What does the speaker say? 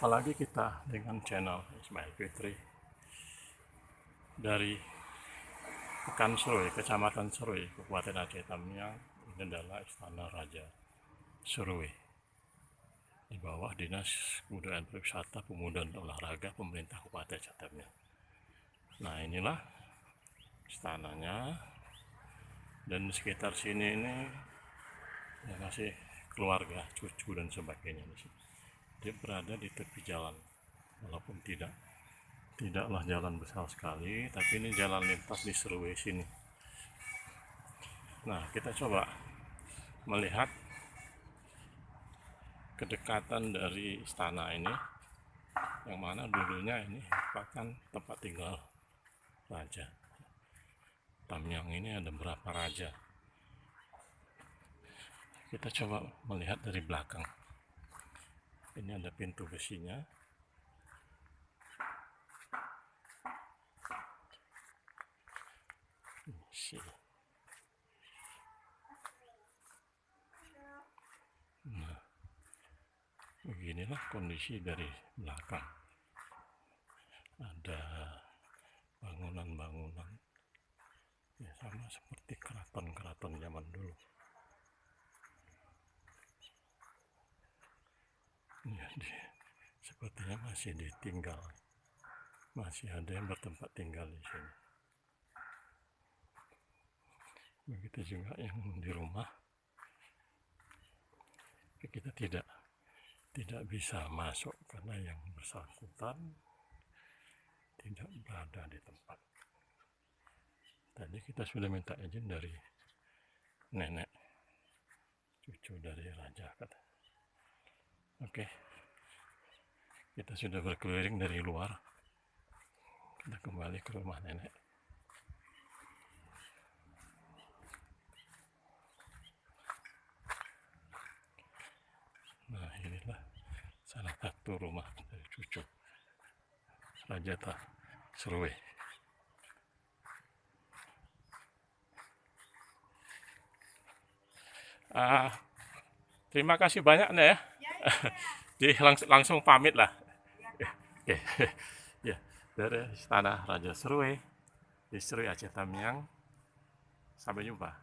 Jumpa lagi kita dengan channel Ismail Fitri dari Pekan Serui, Kecamatan Serui, Kabupaten Aceh Tamiang. Ini adalah Istana Raja Serui di bawah Dinas Kebudayaan Pariwisata, Pemuda dan Olahraga Pemerintah Kabupaten Aceh Tamiang. Nah, inilah istananya, dan di sekitar sini ini ya masih keluarga, cucu dan sebagainya di sini. Dia berada di tepi jalan, walaupun tidaklah jalan besar sekali, tapi ini jalan lintas di Serui sini. Nah, kita coba melihat kedekatan dari istana ini, yang mana dulunya ini merupakan tempat tinggal raja. Tamiang ini ada berapa raja? Kita coba melihat dari belakang. Ini ada pintu besinya. Nah, beginilah kondisi dari belakang. Ada bangunan-bangunan ya, sama seperti keraton-keraton zaman dulu. Ya, sepertinya masih ditinggal, masih ada yang bertempat tinggal di sini. Begitu juga yang di rumah. Kita tidak bisa masuk karena yang bersangkutan tidak berada di tempat. Tadi kita sudah minta izin dari nenek cucu dari raja, kata. Oke, kita sudah berkeliling dari luar. Kita kembali ke rumah nenek. Nah, inilah salah satu rumah dari cucu Raja Serui. Terima kasih banyak nih ya. Jadi langsung pamit lah. Oke. Ya, dari Istana Raja Serui di Serui Aceh Tamiang. Sampai jumpa.